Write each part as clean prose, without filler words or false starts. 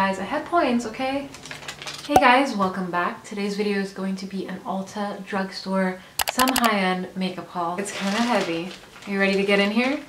guys. I had points, okay? Hey guys, welcome back. Today's video is going to be an Ulta drugstore, some high-end makeup haul. It's kind of heavy. Are you ready to get in here?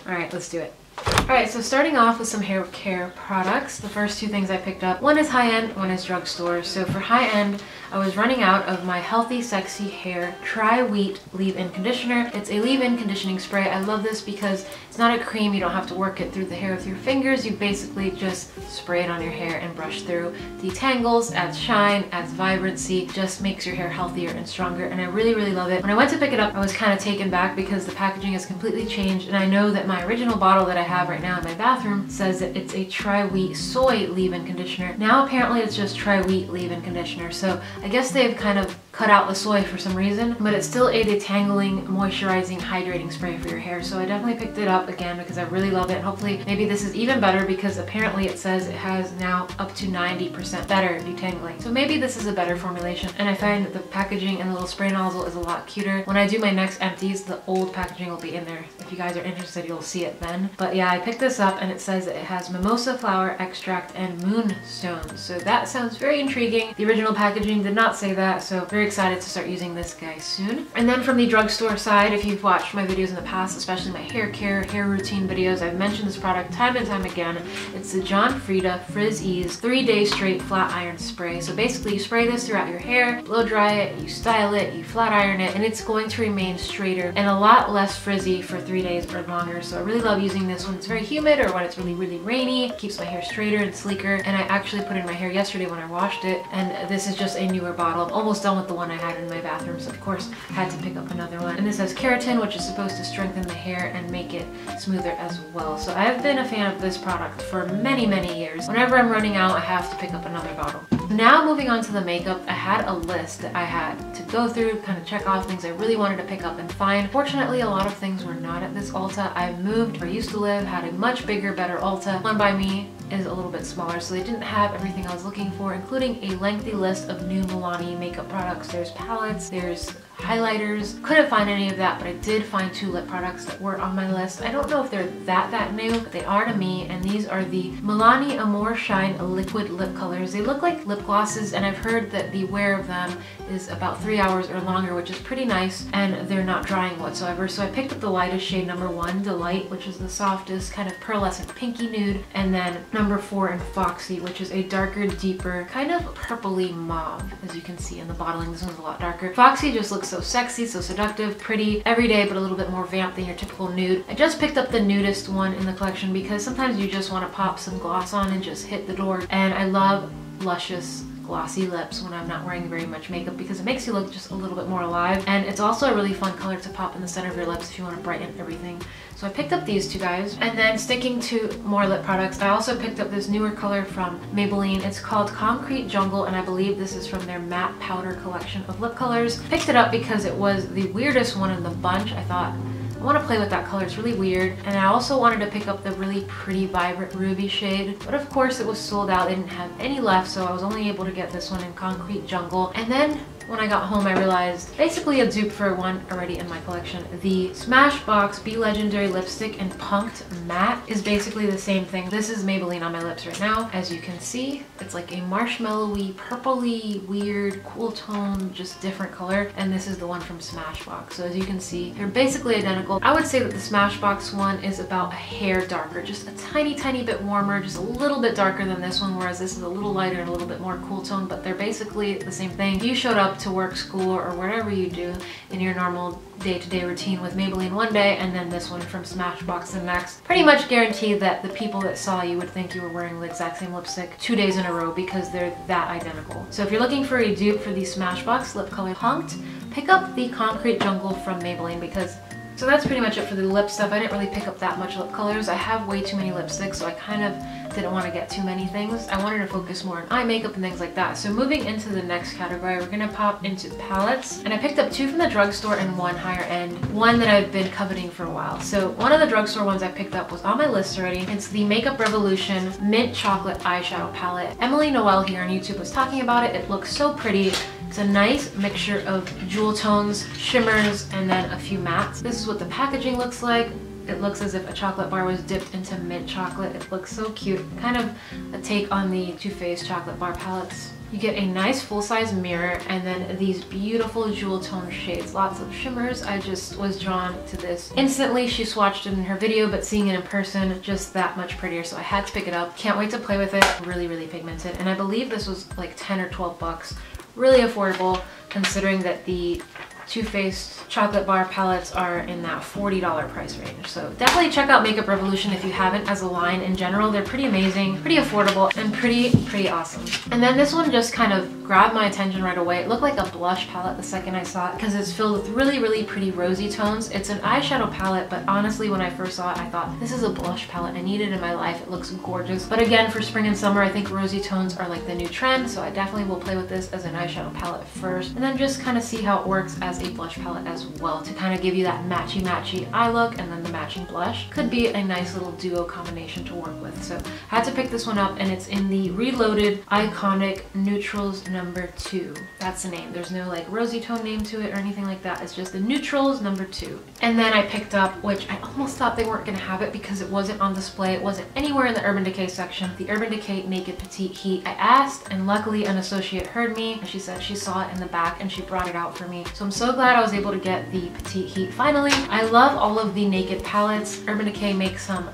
All right, let's do it. Alright, so starting off with some hair care products. The first two things I picked up, one is high-end, one is drugstore. So for high-end, I was running out of my Healthy Sexy Hair Tri-Wheat Leave-In Conditioner. It's a leave-in conditioning spray. I love this because it's not a cream. You don't have to work it through the hair with your fingers. You basically just spray it on your hair and brush through. Detangles, adds shine, adds vibrancy, just makes your hair healthier and stronger, and I really, really love it. When I went to pick it up, I was kind of taken back because the packaging has completely changed, and I know that my original bottle that I have right now in my bathroom says that it's a Tri-Wheat Soy leave-in conditioner. Now apparently it's just Tri-Wheat leave-in conditioner, so I guess they've kind of cut out the soy for some reason, but it's still a detangling, moisturizing, hydrating spray for your hair. So I definitely picked it up again because I really love it. And hopefully maybe this is even better because apparently it says it has now up to 90% better detangling. So maybe this is a better formulation. And I find that the packaging and the little spray nozzle is a lot cuter. When I do my next empties, the old packaging will be in there. If you guys are interested, you'll see it then. But yeah, I picked this up and it says that it has mimosa flower extract and moonstone. So that sounds very intriguing. The original packaging did not say that, so very excited to start using this guy soon. And then from the drugstore side, if you've watched my videos in the past, especially my hair care, hair routine videos, I've mentioned this product time and time again. It's the John Frieda Frizz Ease 3-Day Straight Flat Iron Spray. So basically you spray this throughout your hair, blow dry it, you style it, you flat iron it, and it's going to remain straighter and a lot less frizzy for 3 days or longer. So I really love using this when it's very humid or when it's really, really rainy. It keeps my hair straighter and sleeker, and I actually put it in my hair yesterday when I washed it, and this is just a newer bottle. I'm almost done with the one I had in my bathroom, so of course I had to pick up another one. And this has keratin, which is supposed to strengthen the hair and make it smoother as well. So I've been a fan of this product for many, many years. Whenever I'm running out, I have to pick up another bottle. Now moving on to the makeup, I had a list that I had to go through, kind of check off things I really wanted to pick up and find. Fortunately, a lot of things were not at this Ulta. I moved where I used to live, had a much bigger, better Ulta. One by me is a little bit smaller, so they didn't have everything I was looking for, including a lengthy list of new Milani makeup products. There's palettes, there's highlighters. Couldn't find any of that, but I did find 2 lip products that were on my list. I don't know if they're that new, but they are to me, and these are the Milani Amore Shine liquid lip colors. They look like lip glosses, and I've heard that the wear of them is about 3 hours or longer, which is pretty nice, and they're not drying whatsoever. So I picked up the lightest shade, number 1, Delight, which is the softest, kind of pearlescent pinky nude, and then number 4 in Foxy, which is a darker, deeper, kind of purpley mauve, as you can see in the bottling. This one's a lot darker. Foxy just looks so sexy, so seductive, pretty, everyday, but a little bit more vamp than your typical nude. I just picked up the nudist one in the collection because sometimes you just want to pop some gloss on and just hit the door, and I love luscious glossy lips when I'm not wearing very much makeup because it makes you look just a little bit more alive, and it's also a really fun color to pop in the center of your lips if you want to brighten everything. So I picked up these 2 guys. And then sticking to more lip products, I also picked up this newer color from Maybelline. It's called Concrete Jungle, and I believe this is from their matte powder collection of lip colors. Picked it up because it was the weirdest one in the bunch. I thought, I want to play with that color, it's really weird. And I also wanted to pick up the really pretty vibrant ruby shade, but of course it was sold out. They didn't have any left, so I was only able to get this one in Concrete Jungle. And then when I got home, I realized basically a dupe for one already in my collection. The Smashbox Be Legendary Lipstick in Punked Matte is basically the same thing. This is Maybelline on my lips right now. As you can see, it's like a marshmallowy, purpley, weird, cool tone, just different color. And this is the one from Smashbox. So as you can see, they're basically identical. I would say that the Smashbox one is about a hair darker, just a tiny, tiny bit warmer, just a little bit darker than this one, whereas this is a little lighter and a little bit more cool tone, but they're basically the same thing. If you showed up to work, school, or whatever you do in your normal day-to-day routine with Maybelline one day and then this one from Smashbox the next, pretty much guaranteed that the people that saw you would think you were wearing the exact same lipstick 2 days in a row because they're that identical. So if you're looking for a dupe for the Smashbox lip color Punked, pick up the Concrete Jungle from Maybelline because so that's pretty much it for the lip stuff. I didn't really pick up that much lip colors. I have way too many lipsticks, so I kind of didn't want to get too many things. I wanted to focus more on eye makeup and things like that. So moving into the next category, we're gonna pop into palettes. And I picked up 2 from the drugstore and 1 higher end, one that I've been coveting for a while. So one of the drugstore ones I picked up was on my list already. It's the Makeup Revolution Mint Chocolate Eyeshadow Palette. Emily Noel here on YouTube was talking about it. It looks so pretty. It's a nice mixture of jewel tones, shimmers, and then a few mattes. This is what the packaging looks like. It looks as if a chocolate bar was dipped into mint chocolate. It looks so cute. Kind of a take on the Too Faced chocolate bar palettes. You get a nice full-size mirror and then these beautiful jewel tone shades. Lots of shimmers. I just was drawn to this instantly. She swatched it in her video, but seeing it in person, just that much prettier. So I had to pick it up. Can't wait to play with it. Really, really pigmented. And I believe this was like 10 or 12 bucks. Really affordable considering that the Too Faced chocolate bar palettes are in that $40 price range. So definitely check out Makeup Revolution if you haven't as a line in general. They're pretty amazing, pretty affordable, and pretty awesome. And then this one just kind of grabbed my attention right away. It looked like a blush palette the second I saw it because it's filled with really, really pretty rosy tones. It's an eyeshadow palette, but honestly when I first saw it, I thought this is a blush palette. I need it in my life. It looks gorgeous. But again, for spring and summer, I think rosy tones are like the new trend. So I definitely will play with this as an eyeshadow palette first and then just kind of see how it works as a blush palette as well to kind of give you that matchy eye look, and then the matching blush could be a nice little duo combination to work with. So I had to pick this one up, and it's in the Reloaded Iconic Neutrals number 2. That's the name. There's no like rosy tone name to it or anything like that. It's just the Neutrals number 2. And then I picked up, which I almost thought they weren't going to have it because it wasn't on display. It wasn't anywhere in the Urban Decay section. The Urban Decay Naked Petite Heat. I asked, and luckily an associate heard me, and she said she saw it in the back and she brought it out for me. So I'm so glad I was able to get the Petite Heat finally. I love all of the Naked palettes. Urban Decay makes some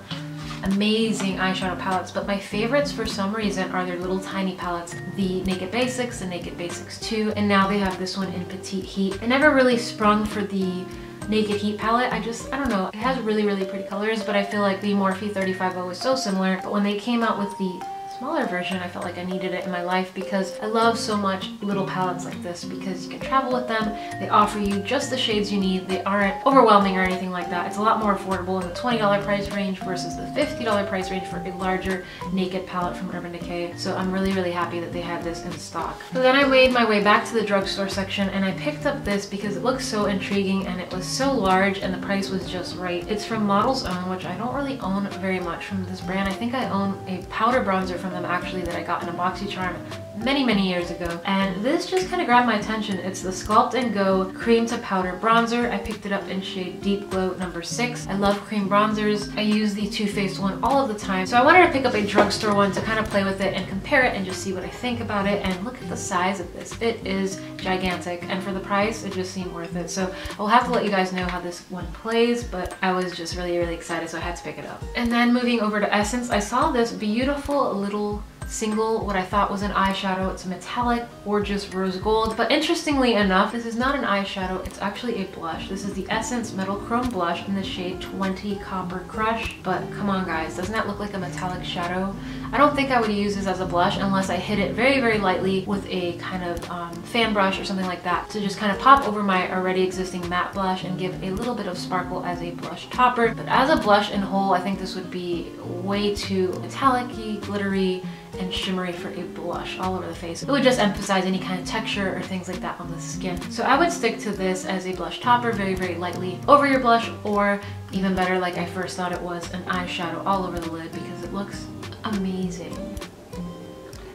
amazing eyeshadow palettes, but my favorites for some reason are their little tiny palettes. The Naked Basics, the Naked Basics 2, and now they have this one in Petite Heat. I never really sprung for the Naked Heat palette. I don't know. It has really, really pretty colors, but I feel like the Morphe 35O is so similar. But when they came out with the smaller version, I felt like I needed it in my life because I love so much little palettes like this because you can travel with them. They offer you just the shades you need. They aren't overwhelming or anything like that. It's a lot more affordable in the $20 price range versus the $50 price range for a larger Naked palette from Urban Decay. So I'm really, really happy that they had this in stock. So then I made my way back to the drugstore section and I picked up this because it looks so intriguing and it was so large and the price was just right. It's from Model's Own, which I don't really own very much from this brand. I think I own a powder bronzer from them actually that I got in a BoxyCharm many years ago, and this just kind of grabbed my attention. It's the Sculpt and Go Cream to Powder Bronzer. I picked it up in shade Deep Glow number 6. I love cream bronzers. I use the Too Faced one all of the time, so I wanted to pick up a drugstore one to kind of play with it and compare it and just see what I think about it. And look at the size of this. It is gigantic, and for the price it just seemed worth it. So I'll have to let you guys know how this one plays, but I was just really excited, so I had to pick it up. And then moving over to Essence, I saw this beautiful little single, what I thought was an eyeshadow. It's a metallic, gorgeous rose gold, but interestingly enough, this is not an eyeshadow, it's actually a blush. This is the Essence Metal Chrome Blush in the shade 20 Copper Crush, but come on guys, doesn't that look like a metallic shadow? I don't think I would use this as a blush unless I hit it very lightly with a kind of fan brush or something like that to just kind of pop over my already existing matte blush and give a little bit of sparkle as a blush topper. But as a blush in whole, I think this would be way too metallic-y, glittery, and shimmery for a blush all over the face. It would just emphasize any kind of texture or things like that on the skin. So I would stick to this as a blush topper very lightly over your blush, or even better, like I first thought it was, an eyeshadow all over the lid because it looks amazing.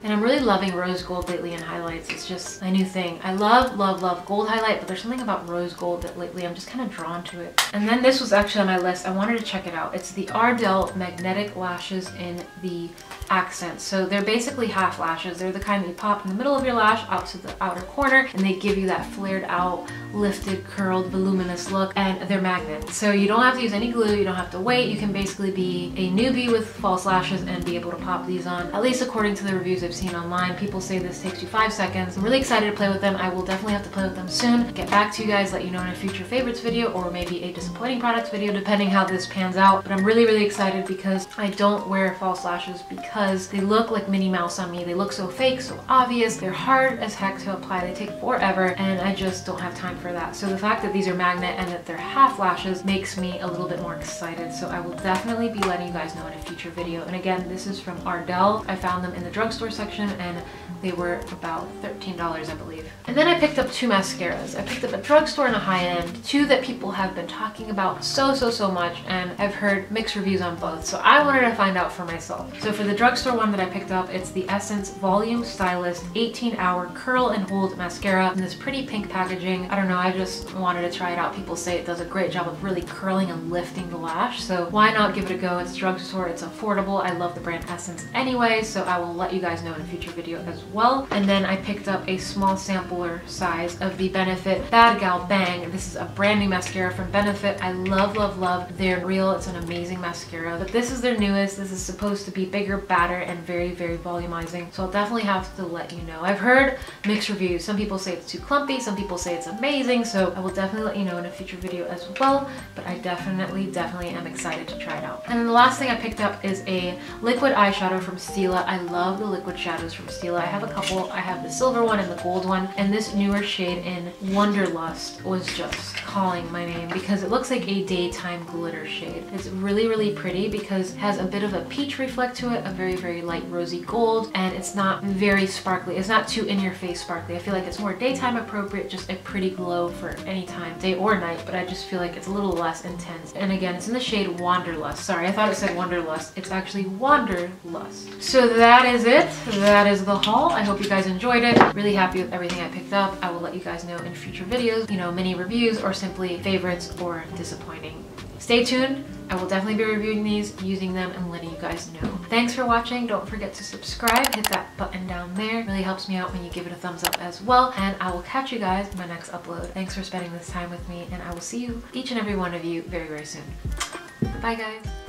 And I'm really loving rose gold lately in highlights. It's just my new thing. I love gold highlight, but there's something about rose gold that lately I'm just kind of drawn to it. And then this was actually on my list. I wanted to check it out. It's the Ardell Magnetic Lashes in the Accent. So they're basically half lashes. They're the kind that you pop in the middle of your lash out to the outer corner, and they give you that flared out, lifted, curled, voluminous look, and they're magnets. So you don't have to use any glue, you don't have to wait. You can basically be a newbie with false lashes and be able to pop these on. At least according to the reviews I've seen online, people say this takes you 5 seconds. I'm really excited to play with them. I will definitely have to play with them soon. Get back to you guys, let you know in a future favorites video or maybe a disappointing products video depending how this pans out. But I'm really excited because I don't wear false lashes because they look like Minnie Mouse on me. They look so fake, so obvious. They're hard as heck to apply. They take forever and I just don't have time for that. So the fact that these are magnet and that they're half lashes makes me a little bit more excited. So I will definitely be letting you guys know in a future video. And again, this is from Ardell. I found them in the drugstore section section, and they were about $13, I believe. And then I picked up two mascaras. I picked up a drugstore and a high-end, two that people have been talking about so much, and I've heard mixed reviews on both, so I wanted to find out for myself. So for the drugstore one that I picked up, it's the Essence Volume Stylist 18-Hour Curl and Hold Mascara in this pretty pink packaging. I don't know, I just wanted to try it out. People say it does a great job of really curling and lifting the lash, so why not give it a go? It's drugstore, it's affordable. I love the brand Essence anyway, so I will let you guys know in a future video as well. And then I picked up a small sampler size of the Benefit Bad Gal Bang. This is a brand new mascara from Benefit. I love their Real. It's an amazing mascara, but this is their newest. This is supposed to be bigger, badder, and very volumizing, so I'll definitely have to let you know. I've heard mixed reviews. Some people say it's too clumpy, some people say it's amazing, so I will definitely let you know in a future video as well, but I definitely am excited to try it out. And then the last thing I picked up is a liquid eyeshadow from Stila. I love the liquid shadows from Stila. I have a couple. I have the silver one and the gold one, and this newer shade in Wanderlust was just calling my name because it looks like a daytime glitter shade. It's really pretty because it has a bit of a peach reflect to it, a very light rosy gold, and it's not very sparkly. It's not too in-your-face sparkly. I feel like it's more daytime appropriate, just a pretty glow for any time, day or night, but I just feel like it's a little less intense. And again, it's in the shade Wanderlust. Sorry, I thought it said Wanderlust. It's actually Wanderlust. So that is it. That is the haul. I hope you guys enjoyed it. Really happy with everything I picked up. I will let you guys know in future videos, you know, mini reviews or simply favorites or disappointing. Stay tuned. I will definitely be reviewing these, using them, and letting you guys know. Thanks for watching. Don't forget to subscribe. Hit that button down there. It really helps me out when you give it a thumbs up as well. And I will catch you guys in my next upload. Thanks for spending this time with me, and I will see you, each and every one of you, very soon. Bye guys.